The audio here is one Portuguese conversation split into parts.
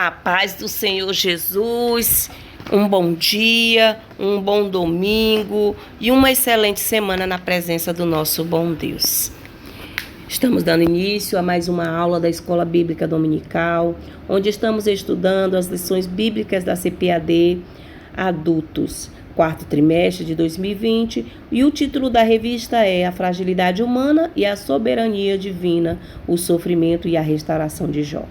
A paz do Senhor Jesus, um bom dia, um bom domingo e uma excelente semana na presença do nosso bom Deus. Estamos dando início a mais uma aula da Escola Bíblica Dominical, onde estamos estudando as lições bíblicas da CPAD Adultos, quarto trimestre de 2020, e o título da revista é A Fragilidade Humana e a Soberania Divina, o Sofrimento e a Restauração de Jó.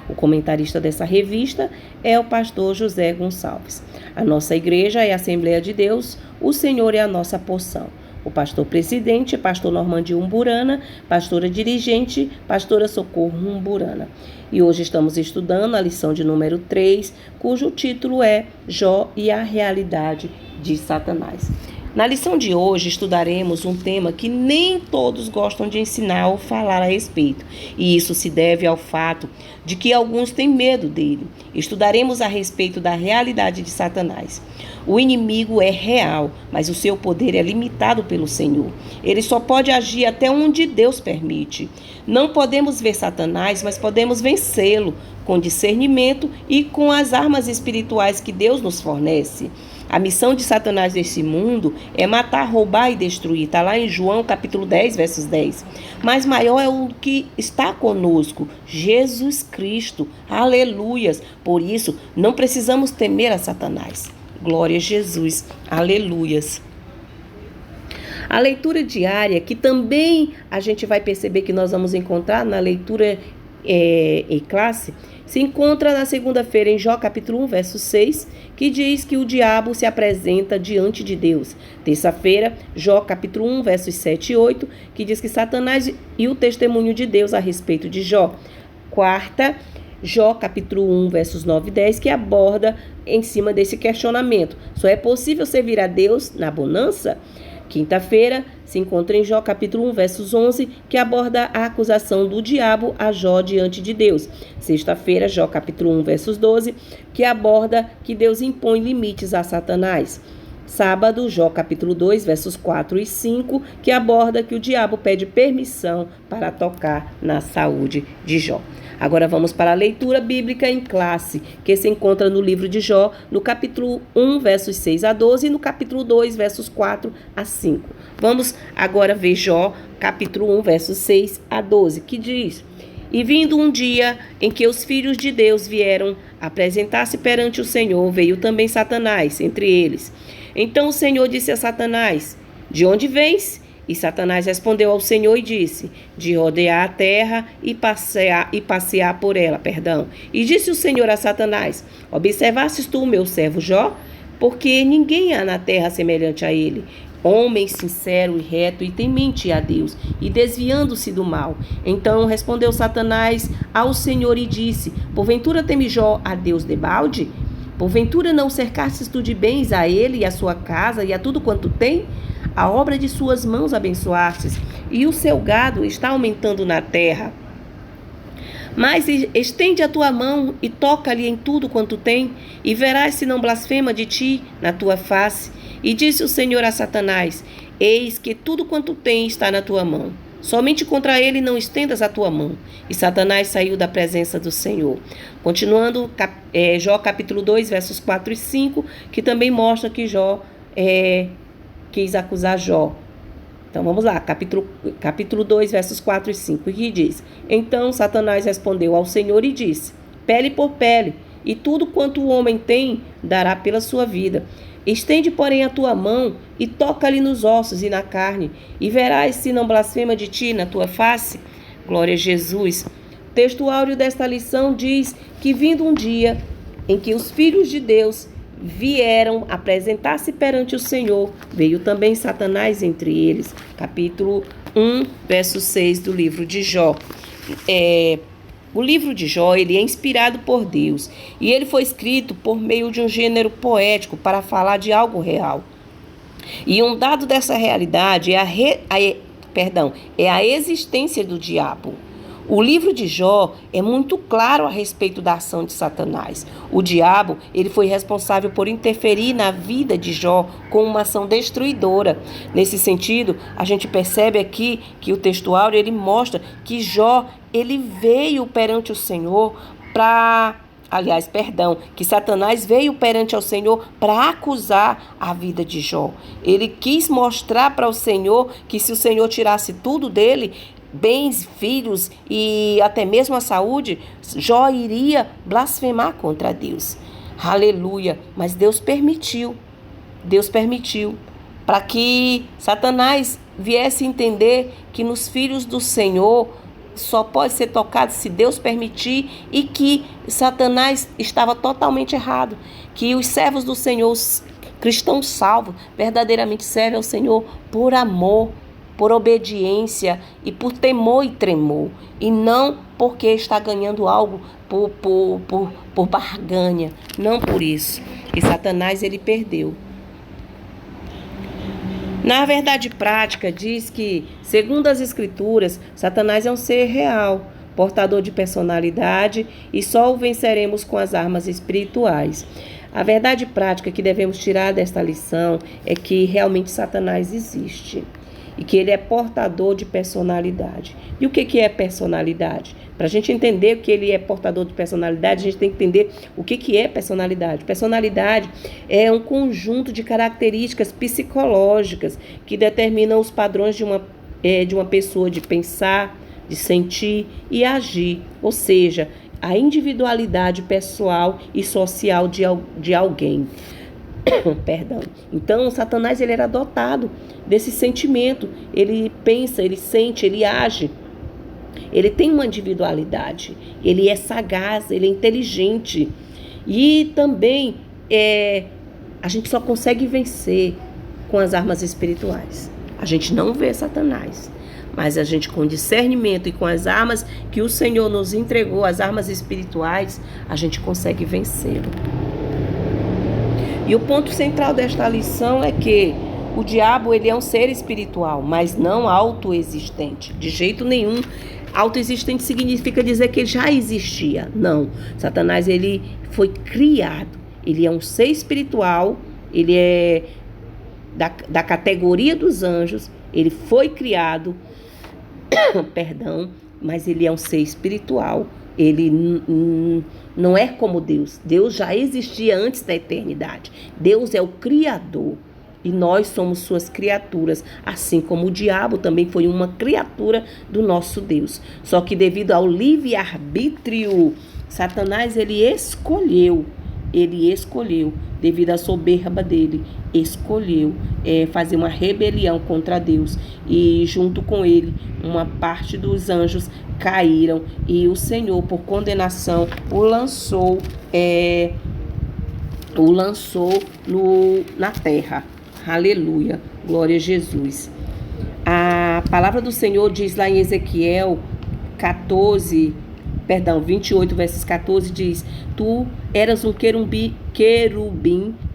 O comentarista dessa revista é o pastor José Gonçalves. A nossa igreja é a Assembleia de Deus, o Senhor é a nossa porção. O pastor presidente é pastor Normandio Umburana, pastora dirigente, pastora Socorro Umburana. E hoje estamos estudando a lição de número 3, cujo título é Jó e a realidade de Satanás. Na lição de hoje estudaremos um tema que nem todos gostam de ensinar ou falar a respeito, e isso se deve ao fato de que alguns têm medo dele. Estudaremos a respeito da realidade de Satanás. O inimigo é real, mas o seu poder é limitado pelo Senhor. Ele só pode agir até onde Deus permite. Não podemos ver Satanás, mas podemos vencê-lo com discernimento e com as armas espirituais que Deus nos fornece. A missão de Satanás nesse mundo é matar, roubar e destruir. Está lá em João capítulo 10, versos 10. Mas maior é o que está conosco, Jesus Cristo. Aleluias. Por isso, não precisamos temer a Satanás. Glória a Jesus. Aleluias. A leitura diária, que também a gente vai perceber que nós vamos encontrar na leitura em classe, se encontra na segunda-feira em Jó capítulo 1, verso 6, que diz que o diabo se apresenta diante de Deus. Terça-feira, Jó capítulo 1, versos 7 e 8, que diz que Satanás e o testemunho de Deus a respeito de Jó. Quarta, Jó capítulo 1, versos 9 e 10, que aborda em cima desse questionamento. Só é possível servir a Deus na bonança? Quinta-feira, se encontra em Jó capítulo 1, versos 11, que aborda a acusação do diabo a Jó diante de Deus. Sexta-feira, Jó capítulo 1, versos 12, que aborda que Deus impõe limites a Satanás. Sábado, Jó capítulo 2, versos 4 e 5, que aborda que o diabo pede permissão para tocar na saúde de Jó. Agora vamos para a leitura bíblica em classe, que se encontra no livro de Jó, no capítulo 1, versos 6 a 12, e no capítulo 2, versos 4 a 5. Vamos agora ver Jó, capítulo 1, versos 6 a 12, que diz: E vindo um dia em que os filhos de Deus vieram apresentar-se perante o Senhor, veio também Satanás entre eles. Então o Senhor disse a Satanás: De onde vens? E Satanás respondeu ao Senhor e disse: De rodear a terra e passear por ela. E disse o Senhor a Satanás: Observastes tu o meu servo Jó? Porque ninguém há na terra semelhante a ele, homem sincero e reto e temente a Deus, e desviando-se do mal. Então respondeu Satanás ao Senhor e disse: Porventura teme Jó a Deus debalde? Porventura não cercastes tu de bens a ele e a sua casa e a tudo quanto tem? A obra de suas mãos abençoastes, e o seu gado está aumentando na terra. Mas estende a tua mão e toca-lhe em tudo quanto tem, e verás se não blasfema de ti na tua face. E disse o Senhor a Satanás: Eis que tudo quanto tem está na tua mão. Somente contra ele não estendas a tua mão. E Satanás saiu da presença do Senhor. Continuando, Jó capítulo 2, versos 4 e 5, que também mostra que Jó quis acusar Jó. Então vamos lá, capítulo 2, versos 4 e 5, que diz: Então Satanás respondeu ao Senhor e disse: Pele por pele, e tudo quanto o homem tem dará pela sua vida. Estende, porém, a tua mão e toca-lhe nos ossos e na carne, e verás se não blasfema de ti na tua face. Glória a Jesus. O texto áureo desta lição diz que vindo um dia em que os filhos de Deus vieram apresentar-se perante o Senhor, veio também Satanás entre eles. Capítulo 1, verso 6 do livro de Jó. O livro de Jó, ele é inspirado por Deus, e ele foi escrito por meio de um gênero poético para falar de algo real. E um dado dessa realidade é a existência do diabo. O livro de Jó é muito claro a respeito da ação de Satanás. O diabo, ele foi responsável por interferir na vida de Jó com uma ação destruidora. Nesse sentido, a gente percebe aqui que o texto áureo, ele mostra que Jó, ele veio perante o Senhor para que Satanás veio perante ao Senhor para acusar a vida de Jó. Ele quis mostrar para o Senhor que se o Senhor tirasse tudo dele, bens, filhos e até mesmo a saúde, Jó iria blasfemar contra Deus. Aleluia! Mas Deus permitiu para que Satanás viesse entender que nos filhos do Senhor só pode ser tocado se Deus permitir, e que Satanás estava totalmente errado, que os servos do Senhor, os cristãos salvos, verdadeiramente servem ao Senhor por amor, por obediência e por temor e tremor, e não porque está ganhando algo por barganha, não por isso. E Satanás, ele perdeu. Na verdade prática, diz que, segundo as Escrituras, Satanás é um ser real, portador de personalidade, e só o venceremos com as armas espirituais. A verdade prática que devemos tirar desta lição é que realmente Satanás existe e que ele é portador de personalidade. E o que é personalidade? Para a gente entender que ele é portador de personalidade, a gente tem que entender o que é personalidade. Personalidade é um conjunto de características psicológicas que determinam os padrões de uma pessoa de pensar, de sentir e agir. Ou seja, a individualidade pessoal e social de alguém. Perdão. Então, Satanás, ele era dotado desse sentimento. Ele pensa, ele sente, ele age. Ele tem uma individualidade. Ele é sagaz, ele é inteligente. E também a gente só consegue vencer com as armas espirituais. A gente não vê Satanás, mas a gente, com discernimento e com as armas que o Senhor nos entregou, as armas espirituais, a gente consegue vencê-lo. E o ponto central desta lição é que o diabo, ele é um ser espiritual, mas não autoexistente, de jeito nenhum. Autoexistente significa dizer que ele já existia. Não, Satanás, ele foi criado, ele é um ser espiritual, ele é da categoria dos anjos, ele foi criado, mas ele é um ser espiritual. Ele não é como Deus. Deus já existia antes da eternidade. Deus é o Criador e nós somos suas criaturas, assim como o diabo também foi uma criatura do nosso Deus. Só que devido ao livre-arbítrio, Satanás, ele escolheu, devido à soberba dele, escolheu fazer uma rebelião contra Deus, e junto com ele uma parte dos anjos caíram, e o Senhor, por condenação, o lançou na terra. Aleluia, glória a Jesus. A palavra do Senhor diz lá em Ezequiel 28, versos 14, diz: Tu eras um querubim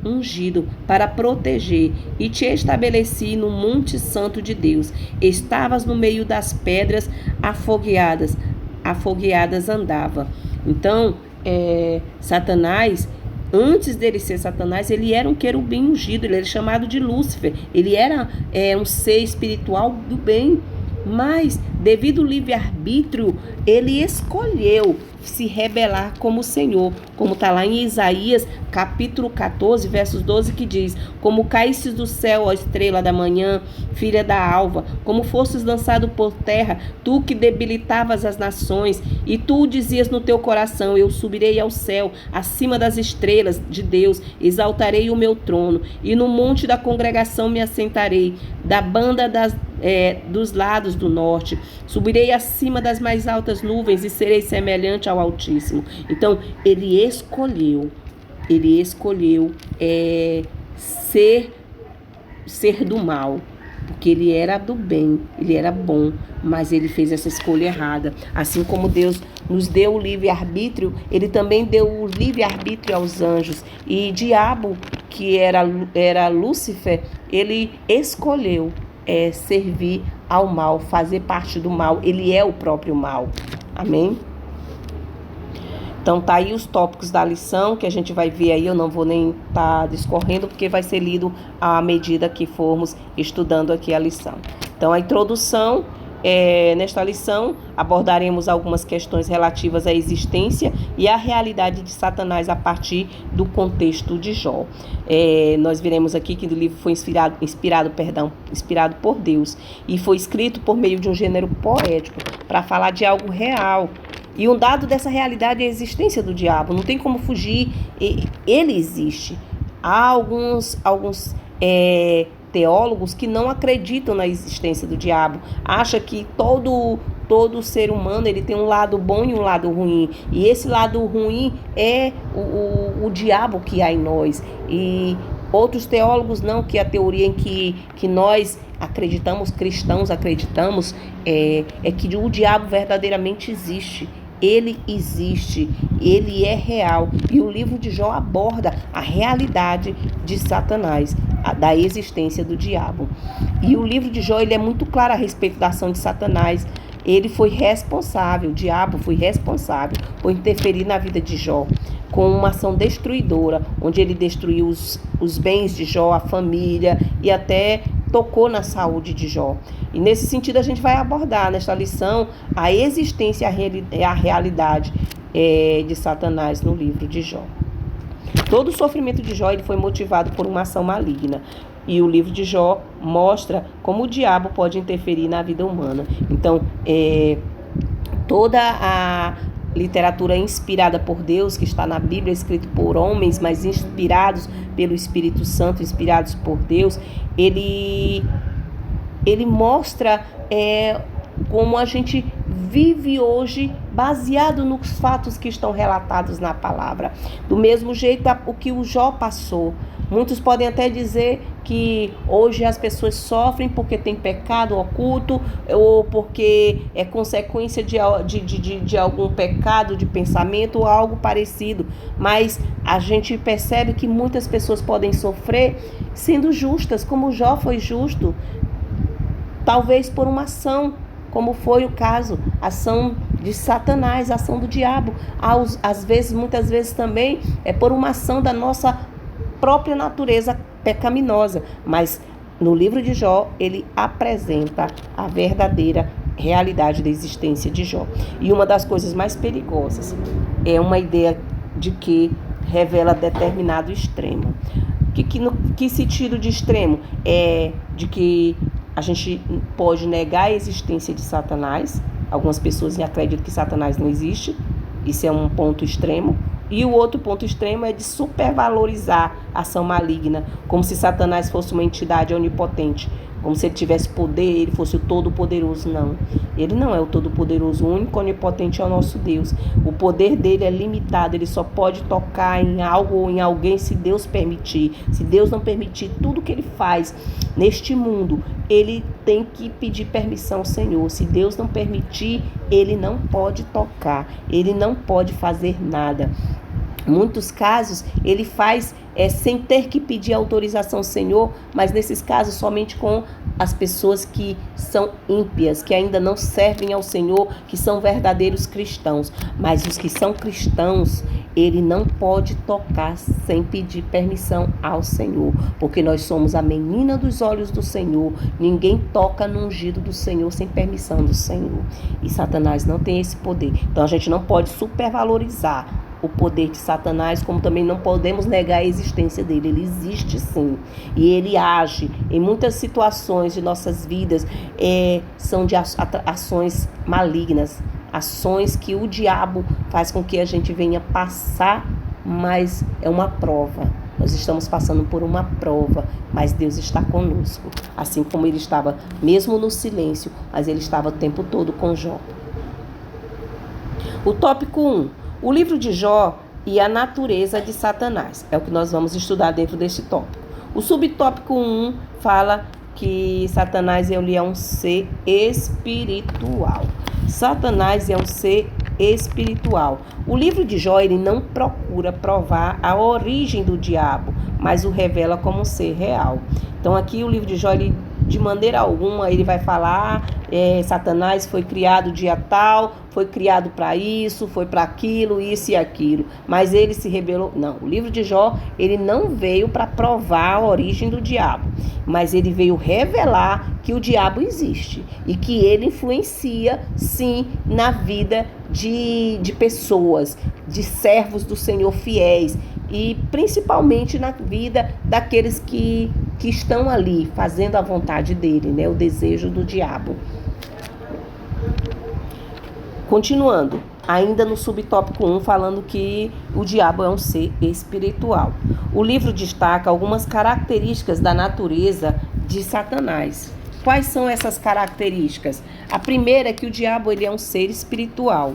ungido para proteger, e te estabeleci no monte santo de Deus. Estavas no meio das pedras afogueadas andava. Então, Satanás, antes dele ser Satanás, ele era um querubim ungido, ele era chamado de Lúcifer, ele era um ser espiritual do bem, mas devido ao livre-arbítrio, ele escolheu se rebelar como o Senhor, como está lá em Isaías capítulo 14, versos 12, que diz: Como caístes do céu, ó estrela da manhã, filha da alva, como fostes lançado por terra, tu que debilitavas as nações, e tu dizias no teu coração: Eu subirei ao céu, acima das estrelas de Deus, exaltarei o meu trono, e no monte da congregação me assentarei, da banda dos lados do norte, subirei acima das mais altas nuvens e serei semelhante ao Altíssimo. Então, ele escolheu ser do mal, porque ele era do bem, ele era bom, mas ele fez essa escolha errada. Assim como Deus nos deu o livre-arbítrio, ele também deu o livre-arbítrio aos anjos. E diabo, que era Lúcifer, ele escolheu servir ao mal, fazer parte do mal. Ele é o próprio mal. Amém? Então tá aí os tópicos da lição que a gente vai ver aí. Eu não vou nem estar discorrendo, porque vai ser lido à medida que formos estudando aqui a lição. Então, a introdução Nesta lição, abordaremos algumas questões relativas à existência e à realidade de Satanás a partir do contexto de Jó. Nós veremos aqui que o livro foi inspirado por Deus e foi escrito por meio de um gênero poético para falar de algo real. E um dado dessa realidade é a existência do diabo. Não tem como fugir, ele existe. Há alguns teólogos que não acreditam na existência do diabo. Acham que todo ser humano ele tem um lado bom e um lado ruim. E esse lado ruim é o diabo que há em nós. E outros teólogos não, que a teoria em que nós acreditamos, cristãos acreditamos, é que o diabo verdadeiramente existe. Ele existe, ele é real. E o livro de Jó aborda a realidade de Satanás, da existência do diabo. E o livro de Jó ele é muito claro a respeito da ação de Satanás. Ele foi responsável, o diabo foi responsável por interferir na vida de Jó com uma ação destruidora, onde ele destruiu os bens de Jó, a família e até tocou na saúde de Jó. E nesse sentido a gente vai abordar nesta lição a existência e a realidade de Satanás no livro de Jó. Todo o sofrimento de Jó ele foi motivado por uma ação maligna. E o livro de Jó mostra como o diabo pode interferir na vida humana. Então, toda a literatura inspirada por Deus, que está na Bíblia, escrito por homens, mas inspirados pelo Espírito Santo, inspirados por Deus, ele mostra como a gente vive hoje baseado nos fatos que estão relatados na palavra. Do mesmo jeito, o que o Jó passou. Muitos podem até dizer que hoje as pessoas sofrem porque tem pecado oculto ou porque é consequência de algum pecado de pensamento ou algo parecido. Mas a gente percebe que muitas pessoas podem sofrer sendo justas, como Jó foi justo, talvez por uma ação, como foi o caso, ação de Satanás, ação do diabo. Às vezes, muitas vezes também é por uma ação da nossa própria natureza pecaminosa, mas no livro de Jó ele apresenta a verdadeira realidade da existência de Jó. E uma das coisas mais perigosas é uma ideia de que revela determinado extremo. Que sentido de extremo? É de que a gente pode negar a existência de Satanás. Algumas pessoas acreditam que Satanás não existe. Isso é um ponto extremo. E o outro ponto extremo é de supervalorizar a ação maligna, como se Satanás fosse uma entidade onipotente, como se ele tivesse poder, ele fosse o todo-poderoso. Não, ele não é o todo-poderoso, o único onipotente é o nosso Deus. O poder dele é limitado, ele só pode tocar em algo ou em alguém se Deus permitir. Se Deus não permitir, tudo que ele faz neste mundo, ele tem que pedir permissão ao Senhor. Se Deus não permitir, ele não pode tocar, ele não pode fazer nada. Em muitos casos, ele faz sem ter que pedir autorização ao Senhor, mas nesses casos somente com as pessoas que são ímpias, que ainda não servem ao Senhor, que são verdadeiros cristãos. Mas os que são cristãos, ele não pode tocar sem pedir permissão ao Senhor, porque nós somos a menina dos olhos do Senhor. Ninguém toca no ungido do Senhor sem permissão do Senhor. E Satanás não tem esse poder. Então a gente não pode supervalorizar o poder de Satanás, como também não podemos negar a existência dele. Ele existe sim, e ele age em muitas situações de nossas vidas, são de ações malignas, ações que o diabo faz com que a gente venha passar, mas é uma prova. Nós estamos passando por uma prova, mas Deus está conosco, assim como ele estava mesmo no silêncio, mas ele estava o tempo todo com Jó. O tópico 1. O livro de Jó e a natureza de Satanás. É o que nós vamos estudar dentro deste tópico. O subtópico 1 fala que Satanás é um ser espiritual. Satanás é um ser espiritual. O livro de Jó ele não procura provar a origem do diabo, mas o revela como um ser real. Então aqui o livro de Jó ele de maneira alguma ele vai falar, Satanás foi criado dia tal, foi criado para isso, foi para aquilo, isso e aquilo, mas ele se rebelou. Não, o livro de Jó, ele não veio para provar a origem do diabo, mas ele veio revelar que o diabo existe e que ele influencia, sim, na vida de pessoas, de servos do Senhor fiéis, e principalmente na vida daqueles que estão ali fazendo a vontade dele, né? O desejo do diabo. Continuando, ainda no subtópico 1, falando que o diabo é um ser espiritual. O livro destaca algumas características da natureza de Satanás. Quais são essas características? A primeira é que o diabo ele é um ser espiritual.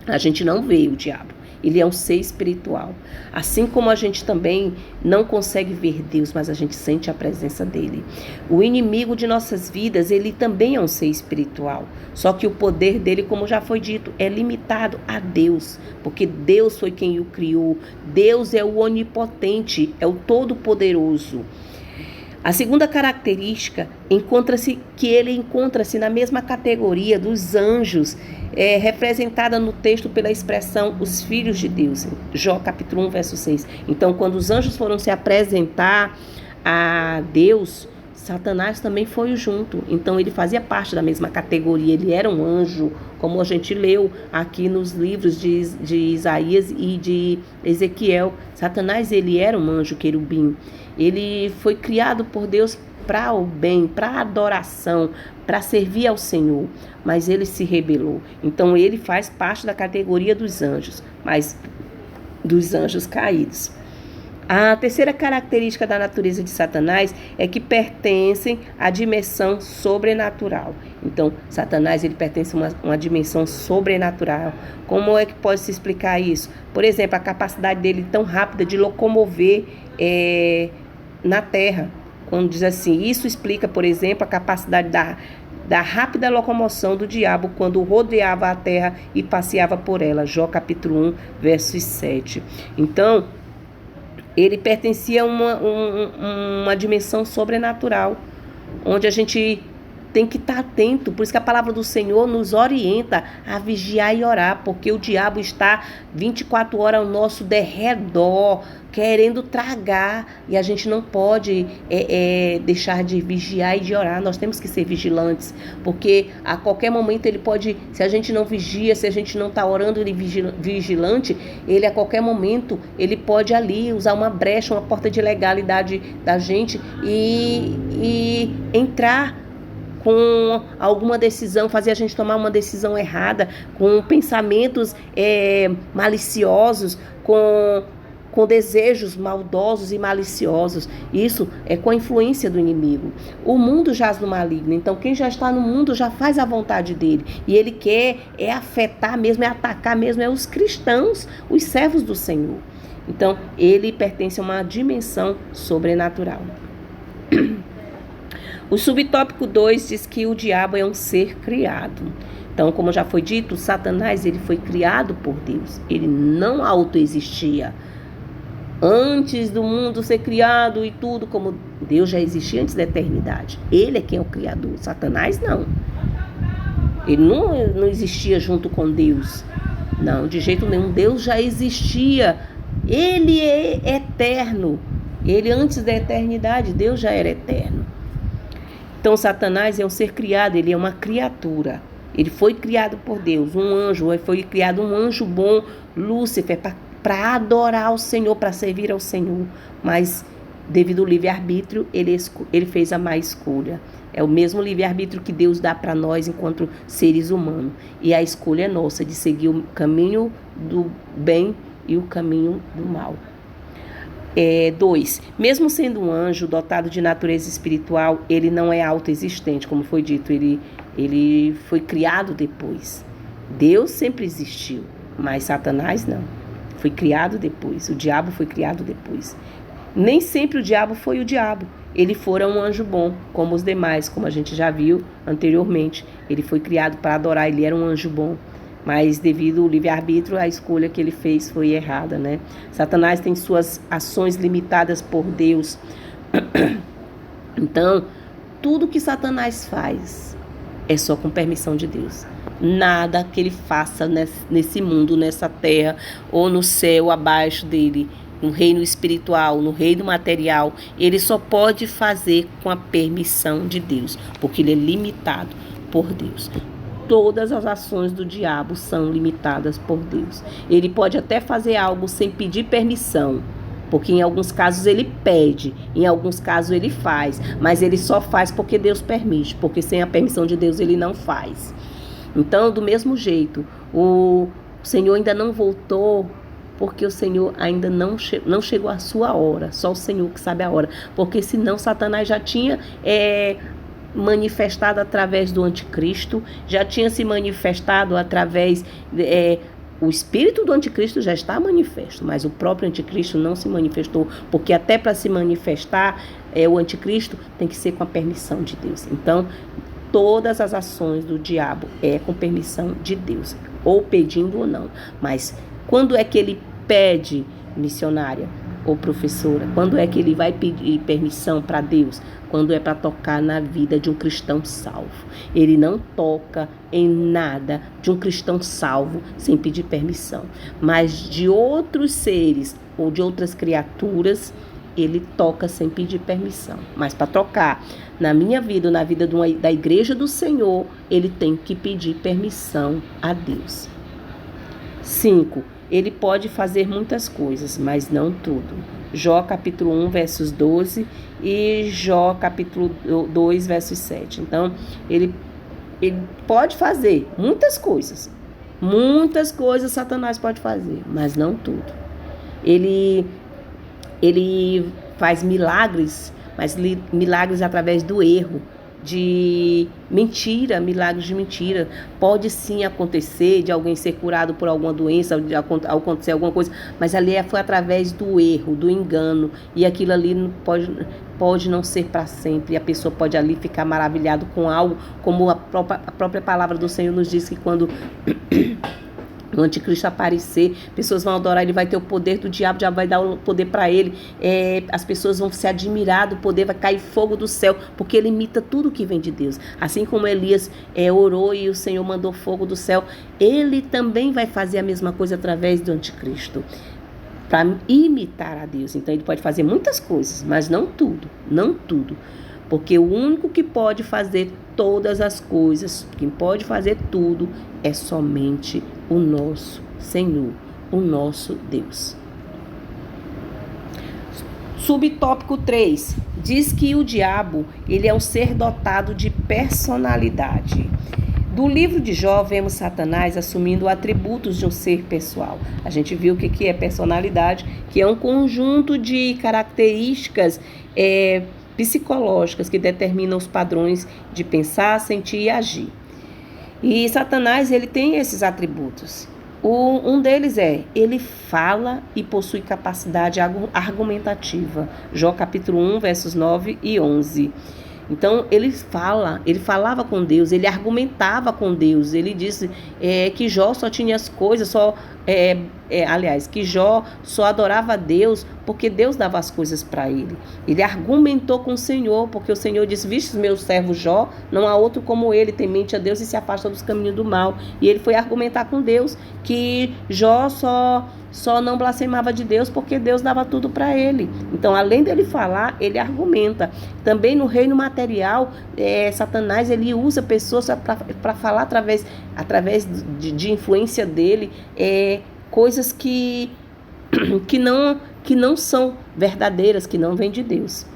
A gente não vê o diabo. Ele é um ser espiritual. Assim como a gente também não consegue ver Deus, mas a gente sente a presença dele. O inimigo de nossas vidas, ele também é um ser espiritual. Só que o poder dele, como já foi dito, é limitado a Deus. Porque Deus foi quem o criou. Deus é o onipotente, é o todo-poderoso. A segunda característica que ele encontra-se na mesma categoria dos anjos, representada no texto pela expressão os filhos de Deus, Jó capítulo 1, verso 6. Então, quando os anjos foram se apresentar a Deus, Satanás também foi junto. Então, ele fazia parte da mesma categoria, ele era um anjo, como a gente leu aqui nos livros de Isaías e de Ezequiel. Satanás, ele era um anjo querubim. Ele foi criado por Deus para o bem, para a adoração, para servir ao Senhor, mas ele se rebelou. Então ele faz parte da categoria dos anjos, mas dos anjos caídos. A terceira característica da natureza de Satanás é que pertencem à dimensão sobrenatural. Então, Satanás ele pertence a uma dimensão sobrenatural. Como é que pode se explicar isso? Por exemplo, a capacidade dele tão rápida de locomover na terra. Quando diz assim, isso explica, por exemplo, a capacidade da rápida locomoção do diabo quando rodeava a terra e passeava por ela. Jó capítulo 1, versos 7. Então, ele pertencia a uma dimensão sobrenatural, onde a gente tem que estar atento. Por isso que a palavra do Senhor nos orienta a vigiar e orar, porque o diabo está 24 horas ao nosso derredor, querendo tragar, e a gente não pode deixar de vigiar e de orar. Nós temos que ser vigilantes, porque a qualquer momento ele pode, se a gente não vigia, se a gente não está orando e vigilante, ele a qualquer momento, ele pode ali usar uma brecha, uma porta de legalidade da gente e entrar com alguma decisão, fazer a gente tomar uma decisão errada, com pensamentos maliciosos, com desejos maldosos e maliciosos. Isso é com a influência do inimigo. O mundo jaz no maligno, então quem já está no mundo já faz a vontade dele. E ele quer afetar mesmo, atacar mesmo, os cristãos, os servos do Senhor. Então, ele pertence a uma dimensão sobrenatural. O subtópico 2 diz que o diabo é um ser criado. Então, como já foi dito, Satanás ele foi criado por Deus. Ele não autoexistia. Antes do mundo ser criado e tudo, como Deus já existia antes da eternidade. Ele é quem é o Criador. Satanás não. Ele não existia junto com Deus. Não, de jeito nenhum. Deus já existia. Ele é eterno. Ele antes da eternidade, Deus já era eterno. Então, Satanás é um ser criado, ele é uma criatura. Ele foi criado por Deus, um anjo, foi criado um anjo bom, Lúcifer, para adorar ao Senhor, para servir ao Senhor. Mas, devido ao livre-arbítrio, ele fez a má escolha. É o mesmo livre-arbítrio que Deus dá para nós enquanto seres humanos. E a escolha é nossa de seguir o caminho do bem e o caminho do mal. 2. Mesmo sendo um anjo dotado de natureza espiritual, ele não é autoexistente, como foi dito, ele foi criado depois. Deus sempre existiu, mas Satanás não. Foi criado depois, o diabo foi criado depois. Nem sempre o diabo foi o diabo. Ele fora um anjo bom, como os demais, como a gente já viu anteriormente. Ele foi criado para adorar, ele era um anjo bom. Mas devido ao livre-arbítrio, a escolha que ele fez foi errada, né? Satanás tem suas ações limitadas por Deus. Então, tudo que Satanás faz é só com permissão de Deus. Nada que ele faça nesse mundo, nessa terra, ou no céu abaixo dele, no reino espiritual, no reino material, ele só pode fazer com a permissão de Deus, porque ele é limitado por Deus. Todas as ações do diabo são limitadas por Deus. Ele pode até fazer algo sem pedir permissão, porque em alguns casos ele pede, em alguns casos ele faz, mas ele só faz porque Deus permite, porque sem a permissão de Deus ele não faz. Então, do mesmo jeito, o Senhor ainda não voltou, porque o Senhor ainda não chegou a sua hora, só o Senhor que sabe a hora, porque senão Satanás já tinha manifestado através do anticristo, já tinha se manifestado através... o espírito do anticristo já está manifesto, mas o próprio anticristo não se manifestou, porque até para se manifestar, o anticristo tem que ser com a permissão de Deus. Então, todas as ações do diabo é com permissão de Deus, ou pedindo ou não. Mas quando é que ele pede, missionária ou professora? Quando é que ele vai pedir permissão para Deus? Quando é para tocar na vida de um cristão salvo. Ele não toca em nada de um cristão salvo sem pedir permissão. Mas de outros seres ou de outras criaturas, ele toca sem pedir permissão. Mas para tocar na minha vida ou na vida da igreja do Senhor, ele tem que pedir permissão a Deus. 5. Ele pode fazer muitas coisas, mas não tudo. Jó capítulo 1, versos 12 e Jó capítulo 2, versos 7. Então, ele pode fazer muitas coisas. Muitas coisas Satanás pode fazer, mas não tudo. Ele faz milagres, mas milagres através do erro, de mentira, milagres de mentira. Pode sim acontecer de alguém ser curado por alguma doença, de acontecer alguma coisa, mas ali foi através do erro, do engano, e aquilo ali pode não ser para sempre. E a pessoa pode ali ficar maravilhado com algo, como a própria palavra do Senhor nos diz que quando o anticristo aparecer, pessoas vão adorar, ele vai ter o poder do diabo, o diabo vai dar o poder para ele, as pessoas vão se admirar do poder, vai cair fogo do céu, porque ele imita tudo que vem de Deus. Assim como Elias orou e o Senhor mandou fogo do céu, ele também vai fazer a mesma coisa através do anticristo, para imitar a Deus. Então ele pode fazer muitas coisas, mas não tudo, porque o único que pode fazer todas as coisas, quem pode fazer tudo, é somente o nosso Senhor, o nosso Deus. Subtópico 3. Diz que o diabo, ele é um ser dotado de personalidade. Do livro de Jó, vemos Satanás assumindo atributos de um ser pessoal. A gente viu o que é personalidade, que é um conjunto de características psicológicas que determinam os padrões de pensar, sentir e agir. E Satanás, ele tem esses atributos. Um deles ele fala e possui capacidade argumentativa. Jó capítulo 1, versos 9 e 11. Então, ele falava com Deus, ele argumentava com Deus. Ele disse que Jó só tinha as coisas, que Jó só adorava a Deus porque Deus dava as coisas para ele. Ele argumentou com o Senhor, porque o Senhor disse: "Viste meu servo Jó, não há outro como ele, temente a Deus e se afasta dos caminhos do mal." E ele foi argumentar com Deus que Jó só não blasfemava de Deus porque Deus dava tudo para ele. Então, além dele falar, ele argumenta. Também no reino material, Satanás, ele usa pessoas para falar através de influência dele, coisas que não são verdadeiras, que não vêm de Deus.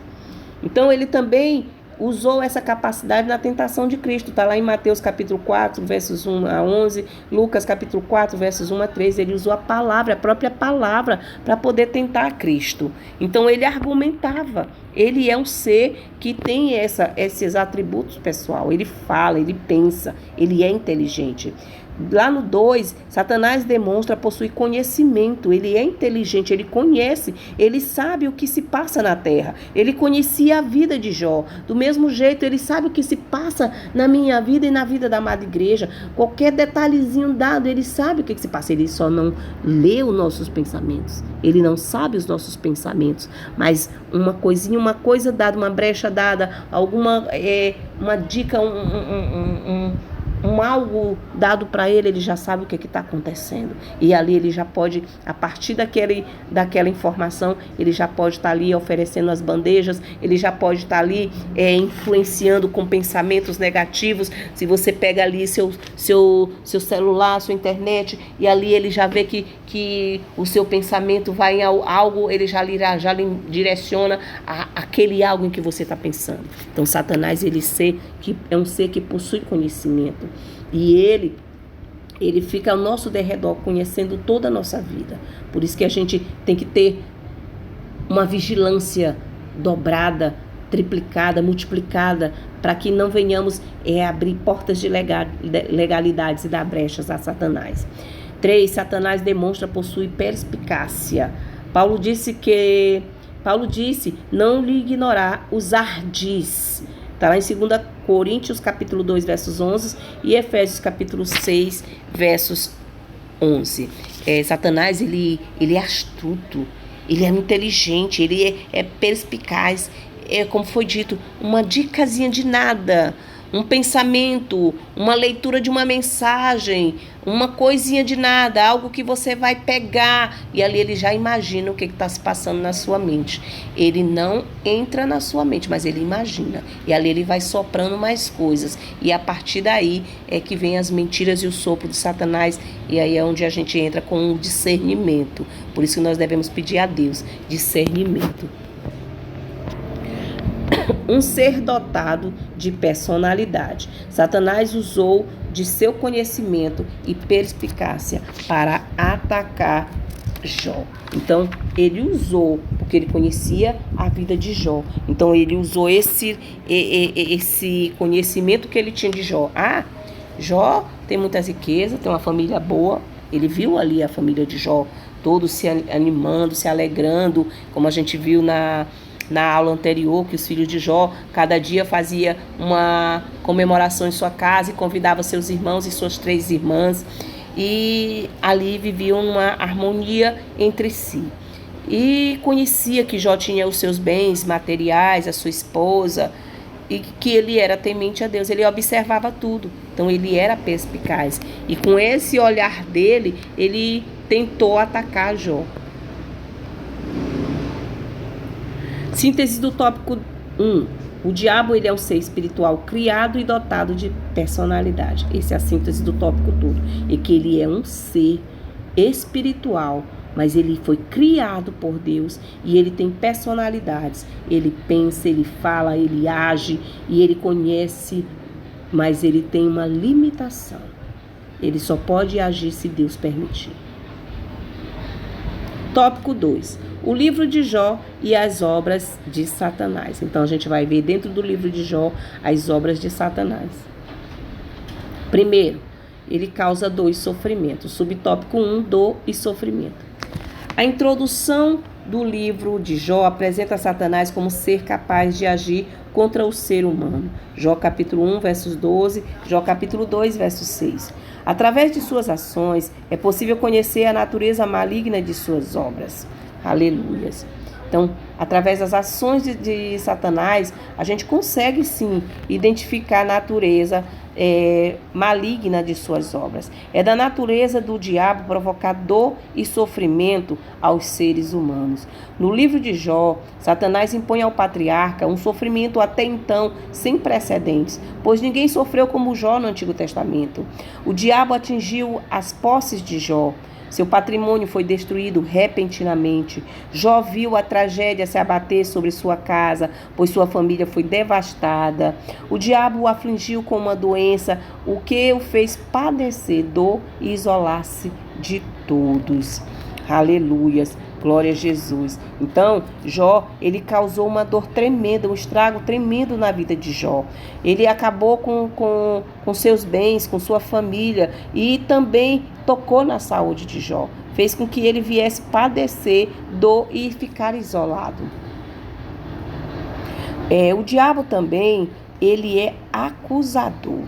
Então, ele também usou essa capacidade na tentação de Cristo. Está lá em Mateus capítulo 4, versos 1 a 11, Lucas capítulo 4, versos 1 a 13. Ele usou a própria palavra, para poder tentar Cristo. Então, ele argumentava. Ele é um ser que tem esses atributos, pessoal. Ele fala, ele pensa, ele é inteligente. Lá no 2, Satanás demonstra possuir conhecimento. Ele é inteligente, ele conhece, ele sabe o que se passa na terra. Ele conhecia a vida de Jó. Do mesmo jeito, ele sabe o que se passa na minha vida e na vida da amada igreja. Qualquer detalhezinho dado, ele sabe o que se passa. Ele só não lê os nossos pensamentos. Ele não sabe os nossos pensamentos. Mas uma coisinha, uma coisa dada, uma brecha dada, uma dica, algo dado para ele já sabe o que está acontecendo. E ali ele já pode, a partir daquela informação, ele já pode estar ali oferecendo as bandejas, ele já pode estar ali influenciando com pensamentos negativos. Se você pega ali seu celular, sua internet, e ali ele já vê que o seu pensamento vai em algo, ele já lhe direciona aquele algo em que você está pensando. Então Satanás, ele é um ser que possui conhecimento. E ele fica ao nosso derredor, conhecendo toda a nossa vida. Por isso que a gente tem que ter uma vigilância dobrada, triplicada, multiplicada, para que não venhamos abrir portas de legalidades e dar brechas a Satanás. 3. Satanás demonstra possuir perspicácia. Paulo disse não lhe ignorar os ardis. Está lá em 2 Coríntios, capítulo 2, versos 11, e Efésios, capítulo 6, versos 11. Satanás, ele é astuto, ele é inteligente, ele é perspicaz. Como foi dito, uma dicasinha de nada, um pensamento, uma leitura de uma mensagem, uma coisinha de nada, algo que você vai pegar, e ali ele já imagina o que está se passando na sua mente. Ele não entra na sua mente, mas ele imagina, e ali ele vai soprando mais coisas, e a partir daí é que vem as mentiras e o sopro de Satanás, e aí é onde a gente entra com o discernimento. Por isso que nós devemos pedir a Deus discernimento. Um ser dotado de personalidade. Satanás usou de seu conhecimento e perspicácia para atacar Jó. Então, ele usou, porque ele conhecia a vida de Jó. Então, ele usou esse conhecimento que ele tinha de Jó. Jó tem muitas riquezas, tem uma família boa. Ele viu ali a família de Jó, todos se animando, se alegrando, como a gente viu na aula anterior, que os filhos de Jó, cada dia fazia uma comemoração em sua casa e convidava seus irmãos e suas 3 irmãs. E ali viviam uma harmonia entre si. E conhecia que Jó tinha os seus bens materiais, a sua esposa, e que ele era temente a Deus. Ele observava tudo. Então ele era perspicaz. E com esse olhar dele, ele tentou atacar Jó. Síntese do tópico 1. O diabo, ele é um ser espiritual criado e dotado de personalidade. Essa é a síntese do tópico todo. E que ele é um ser espiritual, mas ele foi criado por Deus e ele tem personalidades. Ele pensa, ele fala, ele age e ele conhece, mas ele tem uma limitação. Ele só pode agir se Deus permitir. Tópico 2. O livro de Jó e as obras de Satanás. Então, a gente vai ver dentro do livro de Jó as obras de Satanás. Primeiro, ele causa dor e sofrimento. Subtópico 1, dor e sofrimento. A introdução do livro de Jó apresenta Satanás como ser capaz de agir contra o ser humano. Jó capítulo 1, versos 12, Jó capítulo 2, verso 6. Através de suas ações, é possível conhecer a natureza maligna de suas obras. Aleluias. Então, através das ações de Satanás, a gente consegue sim identificar a natureza maligna de suas obras. É da natureza do diabo provocar dor e sofrimento aos seres humanos. No livro de Jó, Satanás impõe ao patriarca um sofrimento até então sem precedentes, pois ninguém sofreu como Jó no Antigo Testamento. O diabo atingiu as posses de Jó. Seu patrimônio foi destruído repentinamente. Jó viu a tragédia se abater sobre sua casa, pois sua família foi devastada. O diabo o afligiu com uma doença, o que o fez padecer dor e isolar-se de todos. Aleluias, glória a Jesus. Então, Jó, ele causou uma dor tremenda, um estrago tremendo na vida de Jó. Ele acabou com seus bens, com sua família e também tocou na saúde de Jó. Fez com que ele viesse padecer dor e ficar isolado. O diabo também, ele é acusador.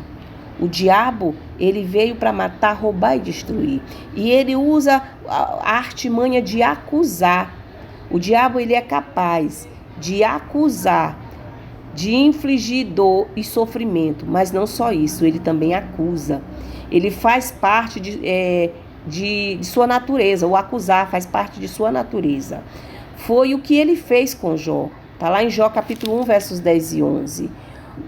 O diabo, ele veio para matar, roubar e destruir. E ele usa a artimanha de acusar. O diabo, ele é capaz de acusar, de infligir dor e sofrimento. Mas não só isso, ele também acusa. Ele faz parte de sua natureza. O acusar faz parte de sua natureza. Foi o que ele fez com Jó. Está lá em Jó capítulo 1, versos 10 e 11.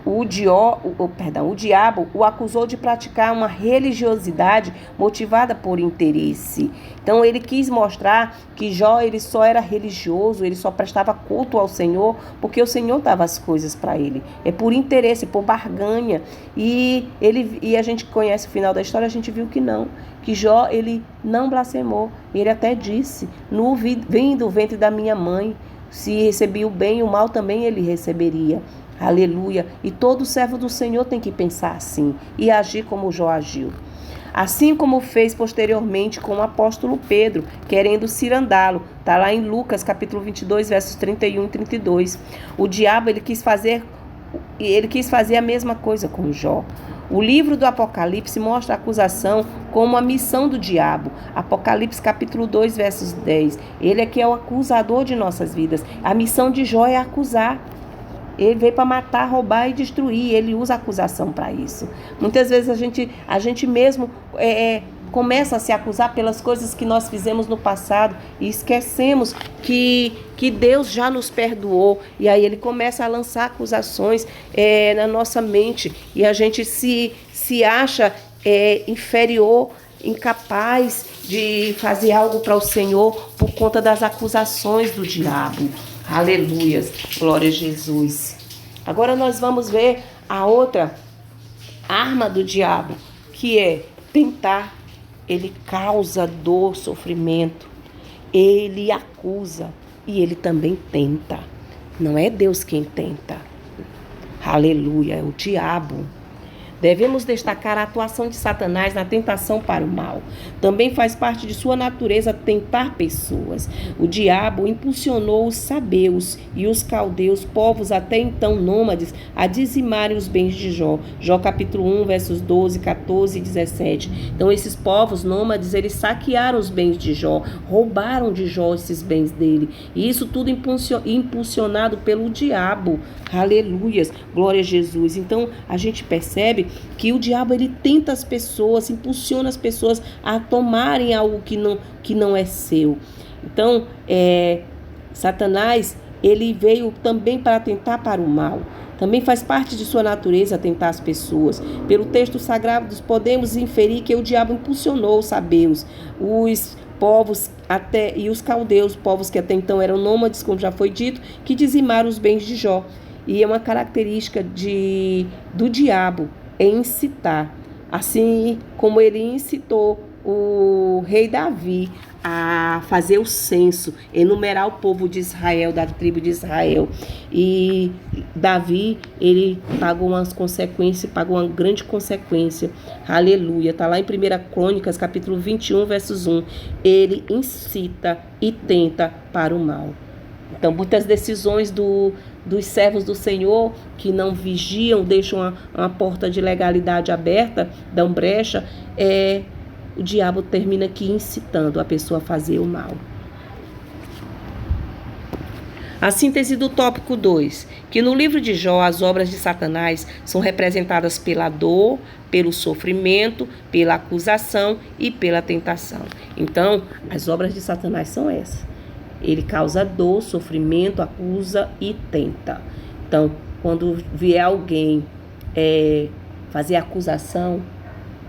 O diabo o acusou de praticar uma religiosidade motivada por interesse. Então ele quis mostrar que Jó ele só era religioso, ele só prestava culto ao Senhor porque o Senhor dava as coisas para ele. É por interesse, por barganha. E a gente conhece o final da história, a gente viu que não. Que Jó ele não blasfemou. Ele até disse: vim do ventre da minha mãe. Se recebi o bem e o mal também ele receberia. Aleluia. E todo servo do Senhor tem que pensar assim e agir como Jó agiu. Assim como fez posteriormente com o apóstolo Pedro, querendo cirandá-lo. Está lá em Lucas, capítulo 22, versos 31 e 32. O diabo, ele quis fazer a mesma coisa com Jó. O livro do Apocalipse mostra a acusação como a missão do diabo. Apocalipse capítulo 2, versos 10. Ele é que é o acusador de nossas vidas. A missão de Jó é acusar. Ele veio para matar, roubar e destruir. Ele usa a acusação para isso. Muitas vezes a gente mesmo começa a se acusar pelas coisas que nós fizemos no passado e esquecemos que Deus já nos perdoou. E aí ele começa a lançar acusações na nossa mente e a gente se acha inferior, incapaz de fazer algo para o Senhor por conta das acusações do diabo. Aleluias, glória a Jesus. Agora nós vamos ver a outra arma do diabo, que é tentar. Ele causa dor, sofrimento, ele acusa e ele também tenta. Não é Deus quem tenta. Aleluia, é o diabo. Devemos destacar a atuação de Satanás na tentação para o mal. Também faz parte de sua natureza tentar pessoas. O diabo impulsionou os sabeus e os caldeus, povos até então nômades, a dizimarem os bens de Jó. Jó capítulo 1, versos 12, 14 e 17. Então esses povos nômades, eles saquearam os bens de Jó, roubaram de Jó esses bens dele. E isso tudo impulsionado pelo diabo. Aleluias, glória a Jesus. Então a gente percebe que o diabo ele tenta as pessoas, impulsiona as pessoas a tomarem algo que não é seu. Então, Satanás, ele veio também para tentar para o mal. Também faz parte de sua natureza tentar as pessoas. Pelo texto sagrado, podemos inferir que o diabo impulsionou os sabeus, os povos e os caldeus, povos que até então eram nômades, como já foi dito, que dizimaram os bens de Jó. E é uma característica do diabo, é incitar, assim como ele incitou o rei Davi a fazer o censo, enumerar o povo de Israel, da tribo de Israel. E Davi, ele pagou uma grande consequência. Aleluia. Está lá em 1 Crônicas, capítulo 21, versos 1. Ele incita e tenta para o mal. Então, muitas decisões dos servos do Senhor que não vigiam, deixam uma porta de legalidade aberta, dão brecha, o diabo termina aqui incitando a pessoa a fazer o mal. A síntese do tópico 2, que no livro de Jó as obras de Satanás são representadas pela dor, pelo sofrimento, pela acusação e pela tentação. Então, as obras de Satanás são essas. Ele causa dor, sofrimento, acusa e tenta. Então, quando vier alguém fazer acusação,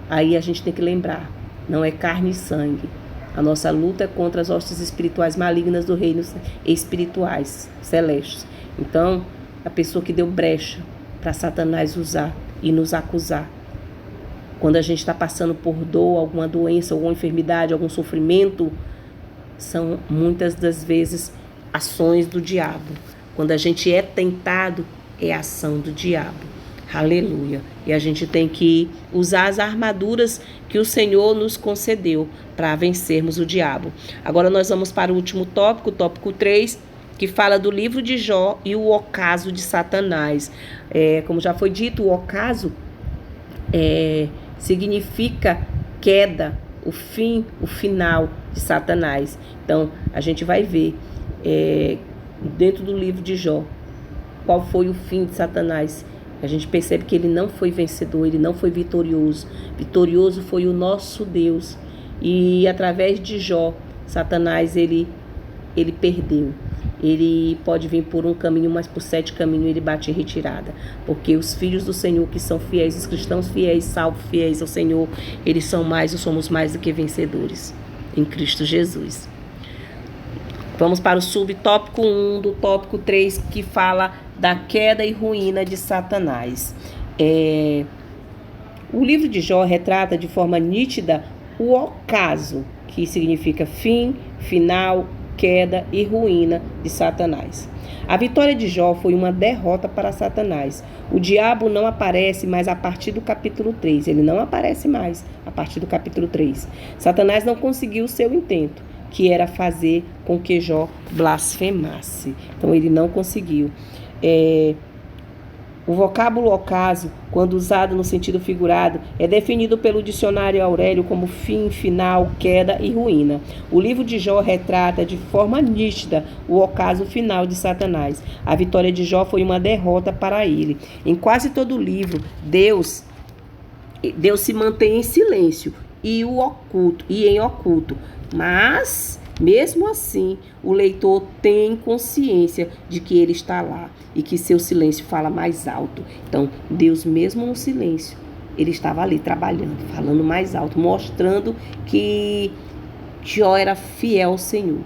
aí a gente tem que lembrar, não é carne e sangue. A nossa luta é contra as hostes espirituais malignas do reino espirituais, celestes. Então, a pessoa que deu brecha para Satanás usar e nos acusar. Quando a gente está passando por dor, alguma doença, alguma enfermidade, algum sofrimento, são muitas das vezes ações do diabo. Quando a gente é tentado, é ação do diabo. Aleluia. E a gente tem que usar as armaduras que o Senhor nos concedeu para vencermos o diabo. Agora nós vamos para o último tópico, o tópico 3, que fala do livro de Jó e o ocaso de Satanás. Como já foi dito, o ocaso significa queda, o fim, o final de Satanás. Então, a gente vai ver dentro do livro de Jó qual foi o fim de Satanás. A gente percebe que ele não foi vencedor, ele não foi vitorioso. Vitorioso foi o nosso Deus. E através de Jó, Satanás, ele perdeu. Ele pode vir por um caminho, mas por 7 caminhos ele bate em retirada. Porque os filhos do Senhor que são fiéis, os cristãos fiéis, salvos, fiéis ao Senhor, eles somos mais do que vencedores em Cristo Jesus. Vamos para o subtópico 1 do tópico 3, que fala da queda e ruína de Satanás. O livro de Jó retrata de forma nítida o ocaso, que significa fim, final, queda e ruína de Satanás. A vitória de Jó foi uma derrota para Satanás. O diabo não aparece mais a partir do capítulo 3. Ele não aparece mais a partir do capítulo 3. Satanás não conseguiu o seu intento, que era fazer com que Jó blasfemasse. Então ele não conseguiu. O vocábulo ocaso, quando usado no sentido figurado, é definido pelo dicionário Aurélio como fim, final, queda e ruína. O livro de Jó retrata de forma nítida o ocaso final de Satanás. A vitória de Jó foi uma derrota para ele. Em quase todo o livro, Deus se mantém em silêncio e em oculto. Mas, mesmo assim, o leitor tem consciência de que ele está lá e que seu silêncio fala mais alto. Então, Deus, mesmo no silêncio, ele estava ali trabalhando, falando mais alto, mostrando que Jó era fiel ao Senhor,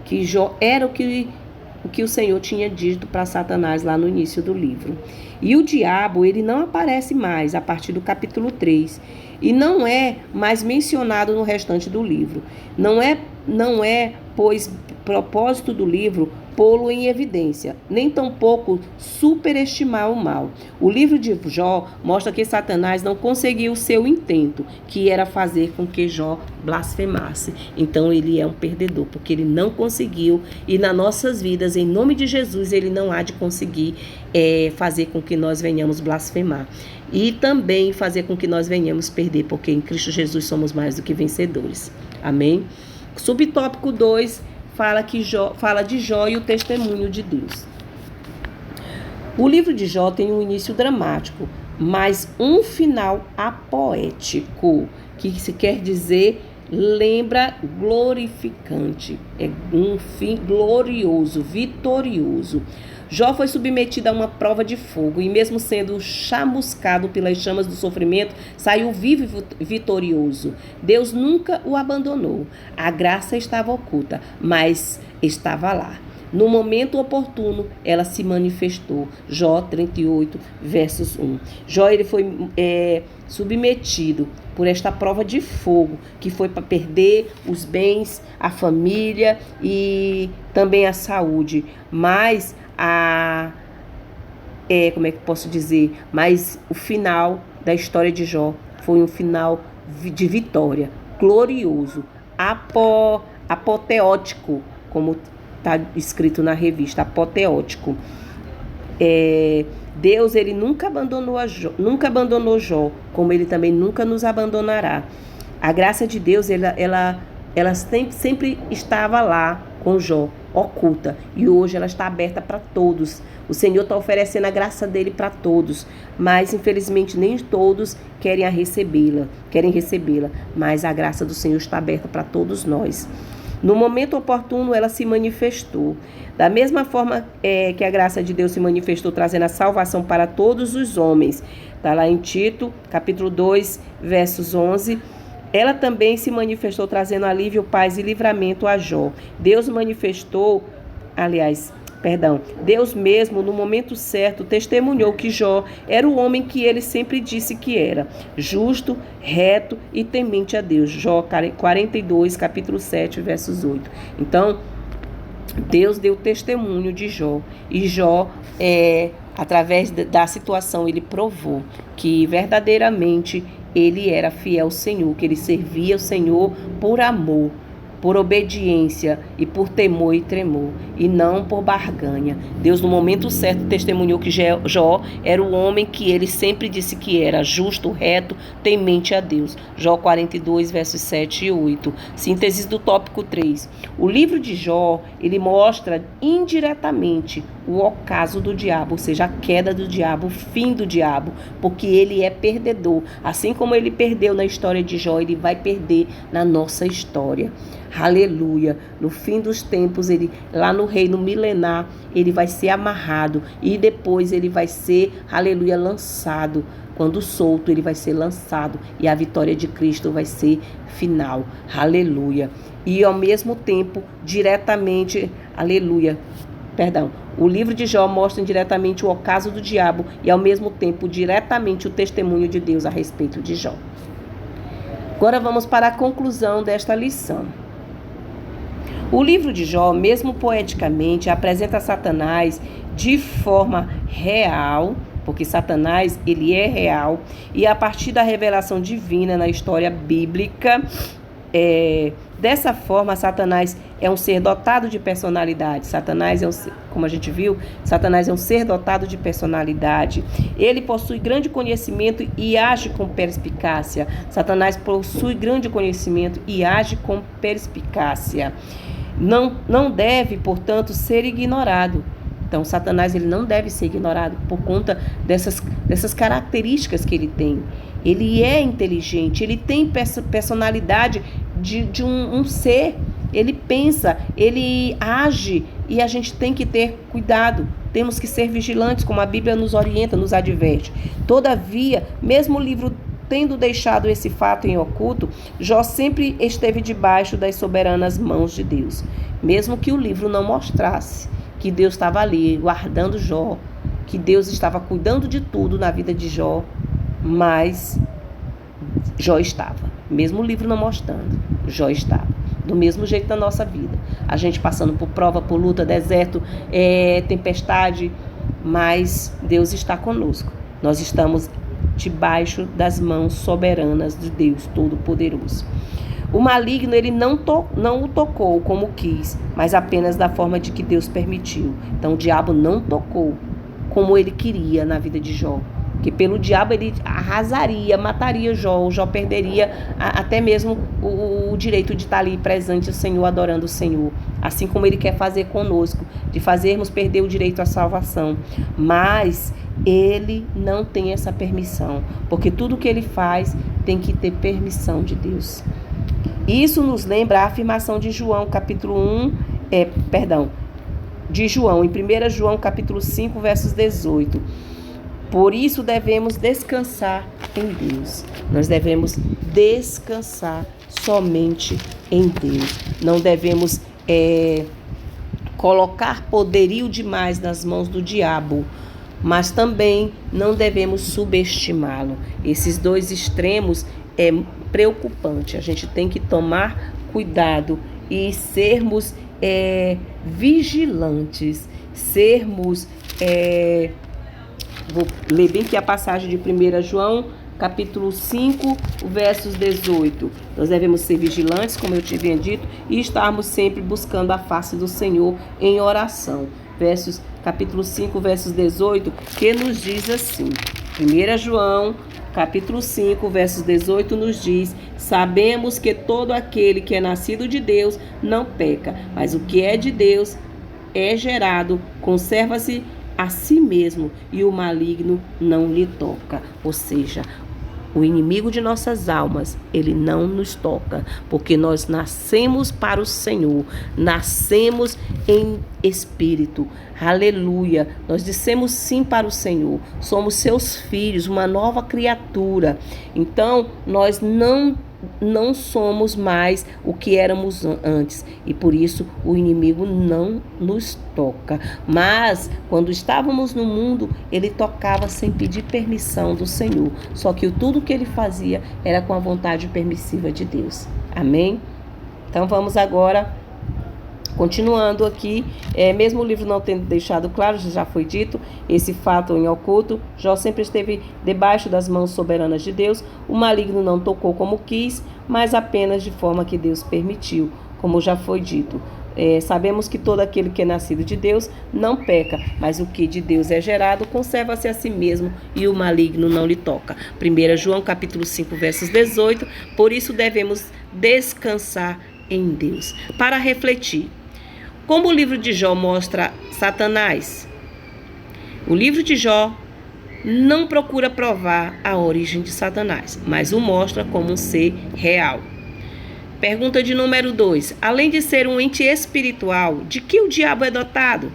que Jó era o que o Senhor tinha dito para Satanás lá no início do livro. E o diabo, ele não aparece mais a partir do capítulo 3 e não é mais mencionado no restante do livro. Não é, pois, propósito do livro pô-lo em evidência, nem tampouco superestimar o mal. O livro de Jó mostra que Satanás não conseguiu o seu intento, que era fazer com que Jó blasfemasse. Então ele é um perdedor, porque ele não conseguiu, e nas nossas vidas, em nome de Jesus, ele não há de conseguir fazer com que nós venhamos blasfemar. E também fazer com que nós venhamos perder, porque em Cristo Jesus somos mais do que vencedores. Amém? Subtópico 2 fala de Jó e o testemunho de Deus. O livro de Jó tem um início dramático, mas um final apoético, que se quer dizer lembra glorificante. É um fim glorioso, vitorioso. Jó foi submetido a uma prova de fogo e, mesmo sendo chamuscado pelas chamas do sofrimento, saiu vivo e vitorioso. Deus nunca o abandonou. A graça estava oculta, mas estava lá. No momento oportuno, ela se manifestou. Jó 38, versos 1. Jó ele foi submetido por esta prova de fogo, que foi para perder os bens, a família e também a saúde. Mas como é que posso dizer? Mas o final da história de Jó foi um final de vitória, glorioso, apoteótico, como está escrito na revista, apoteótico. Deus, ele nunca abandonou Jó, como ele também nunca nos abandonará. A graça de Deus, ela sempre estava lá com Jó, oculta, e hoje ela está aberta para todos. O Senhor está oferecendo a graça dele para todos, mas infelizmente nem todos querem recebê-la, mas a graça do Senhor está aberta para todos nós. No momento oportuno, ela se manifestou. Da mesma forma que a graça de Deus se manifestou, trazendo a salvação para todos os homens. Está lá em Tito, capítulo 2, versos 11. Ela também se manifestou, trazendo alívio, paz e livramento a Jó. Deus manifestou, Deus mesmo, no momento certo, testemunhou que Jó era o homem que ele sempre disse que era, justo, reto e temente a Deus. Jó 42, capítulo 7, versos 8. Então, Deus deu testemunho de Jó. E Jó, através da situação, ele provou que verdadeiramente ele era fiel ao Senhor, que ele servia ao Senhor por amor, por obediência e por temor e tremor, e não por barganha. Deus, no momento certo, testemunhou que Jó era o homem que ele sempre disse que era, justo, reto, temente a Deus. Jó 42, versos 7 e 8. Síntese do tópico 3. O livro de Jó, ele mostra indiretamente o ocaso do diabo, ou seja, a queda do diabo, o fim do diabo, porque ele é perdedor. Assim como ele perdeu na história de Jó, ele vai perder na nossa história. Aleluia. No fim dos tempos, ele lá no reino milenar, ele vai ser amarrado e depois ele vai ser, aleluia, lançado. Quando solto, ele vai ser lançado e a vitória de Cristo vai ser final. Aleluia. E ao mesmo tempo, diretamente, aleluia, o livro de Jó mostra diretamente o ocaso do diabo e ao mesmo tempo, diretamente, o testemunho de Deus a respeito de Jó. Agora vamos para a conclusão desta lição. O livro de Jó, mesmo poeticamente, apresenta Satanás de forma real, porque Satanás, ele é real, e a partir da revelação divina na história bíblica, dessa forma, Satanás é um ser dotado de personalidade. Satanás como a gente viu, Satanás é um ser dotado de personalidade. Ele possui grande conhecimento e age com perspicácia. Satanás possui grande conhecimento e age com perspicácia. Não deve, portanto, ser ignorado. Então, Satanás, ele não deve ser ignorado por conta dessas características que ele tem. Ele é inteligente, ele tem personalidade de um ser. Ele pensa, ele age e a gente tem que ter cuidado. Temos que ser vigilantes, como a Bíblia nos orienta, nos adverte. Todavia, mesmo o livro tendo deixado esse fato em oculto, Jó sempre esteve debaixo das soberanas mãos de Deus. Mesmo que o livro não mostrasse que Deus estava ali guardando Jó, que Deus estava cuidando de tudo na vida de Jó, mas Jó estava. Mesmo o livro não mostrando, Jó estava. Do mesmo jeito na nossa vida. A gente passando por prova, por luta, deserto, tempestade, mas Deus está conosco. Nós estamos debaixo das mãos soberanas de Deus Todo-Poderoso. O maligno, ele não o tocou como quis, mas apenas da forma de que Deus permitiu. Então o diabo não tocou como ele queria na vida de Jó. Porque pelo diabo ele arrasaria, mataria Jó. O Jó perderia até mesmo o direito de estar ali presente o Senhor, adorando o Senhor. Assim como ele quer fazer conosco, de fazermos perder o direito à salvação. Mas ele não tem essa permissão, porque tudo que ele faz tem que ter permissão de Deus. Isso nos lembra a afirmação de João, capítulo 1, de João, em 1 João, capítulo 5, versos 18. Por isso devemos descansar em Deus. Nós devemos descansar somente em Deus. Não devemos colocar poderio demais nas mãos do diabo, mas também não devemos subestimá-lo. Esses dois extremos é preocupante. A gente tem que tomar cuidado e sermos vigilantes, sermos... Vou ler bem aqui a passagem de 1 João, capítulo 5, versos 18. Nós devemos ser vigilantes, como eu te havia dito, e estarmos sempre buscando a face do Senhor em oração. Capítulo 5, versos 18, que nos diz assim. 1 João, capítulo 5, versos 18, nos diz: sabemos que todo aquele que é nascido de Deus não peca, mas o que é de Deus é gerado, conserva-se a si mesmo, e o maligno não lhe toca. Ou seja, o inimigo de nossas almas, ele não nos toca, porque nós nascemos para o Senhor, nascemos em espírito. Aleluia! Nós dissemos sim para o Senhor, somos seus filhos, uma nova criatura. Então, nós não não somos mais o que éramos antes e por isso o inimigo não nos toca. Mas quando estávamos no mundo, ele tocava sem pedir permissão do Senhor. Só que tudo que ele fazia era com a vontade permissiva de Deus. Amém? Então vamos agora continuando aqui, mesmo o livro não tendo deixado claro, já foi dito, esse fato em oculto, Jó sempre esteve debaixo das mãos soberanas de Deus, o maligno não tocou como quis, mas apenas de forma que Deus permitiu, como já foi dito. Sabemos que todo aquele que é nascido de Deus não peca, mas o que de Deus é gerado conserva-se a si mesmo e o maligno não lhe toca. 1 João capítulo 5, versos 18, por isso devemos descansar em Deus. Para refletir, como o livro de Jó mostra Satanás, o livro de Jó não procura provar a origem de Satanás, mas o mostra como um ser real. Pergunta de número 2. Além de ser um ente espiritual, de que o diabo é dotado?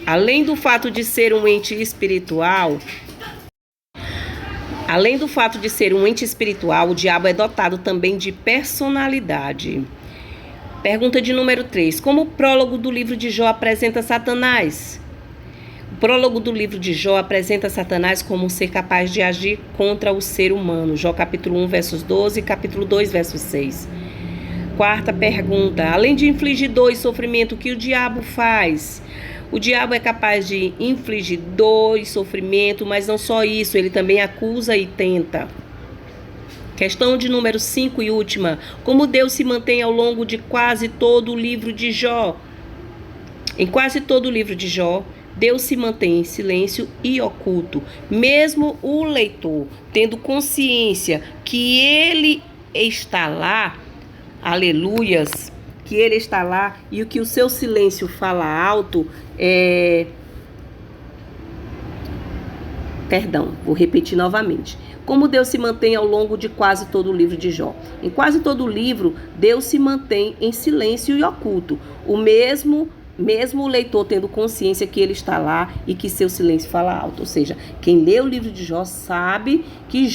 Além do fato de ser um ente espiritual, o diabo é dotado também de personalidade. Pergunta de número 3. Como o prólogo do livro de Jó apresenta Satanás? O prólogo do livro de Jó apresenta Satanás como um ser capaz de agir contra o ser humano. Jó capítulo 1, versos 12 e capítulo 2, versos 6. Quarta pergunta. Além de infligir dor e sofrimento, o que o diabo faz? O diabo é capaz de infligir dor e sofrimento, mas não só isso, ele também acusa e tenta. Questão de número 5 e última. Como Deus se mantém ao longo de quase todo o livro de Jó? Em quase todo o livro de Jó, Deus se mantém em silêncio e oculto. Mesmo o leitor tendo consciência que ele está lá, aleluias, que ele está lá e o que o seu silêncio fala alto Perdão, vou repetir novamente. Como Deus se mantém ao longo de quase todo o livro de Jó? Em quase todo o livro, Deus se mantém em silêncio e oculto. Mesmo o leitor tendo consciência que ele está lá e que seu silêncio fala alto. Ou seja, quem lê o livro de Jó sabe que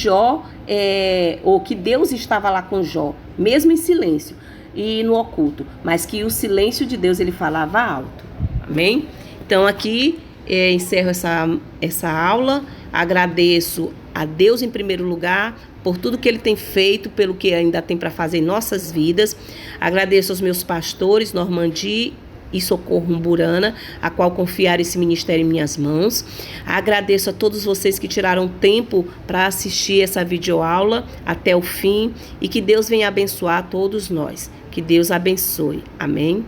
que Deus estava lá com Jó, mesmo em silêncio e no oculto, mas que o silêncio de Deus ele falava alto. Amém? Então aqui encerro essa aula. Agradeço a Deus em primeiro lugar por tudo que Ele tem feito, pelo que ainda tem para fazer em nossas vidas. Agradeço aos meus pastores, Normandi e Socorro Umburana, a qual confiaram esse ministério em minhas mãos. Agradeço a todos vocês que tiraram tempo para assistir essa videoaula até o fim e que Deus venha abençoar a todos nós. Que Deus abençoe. Amém?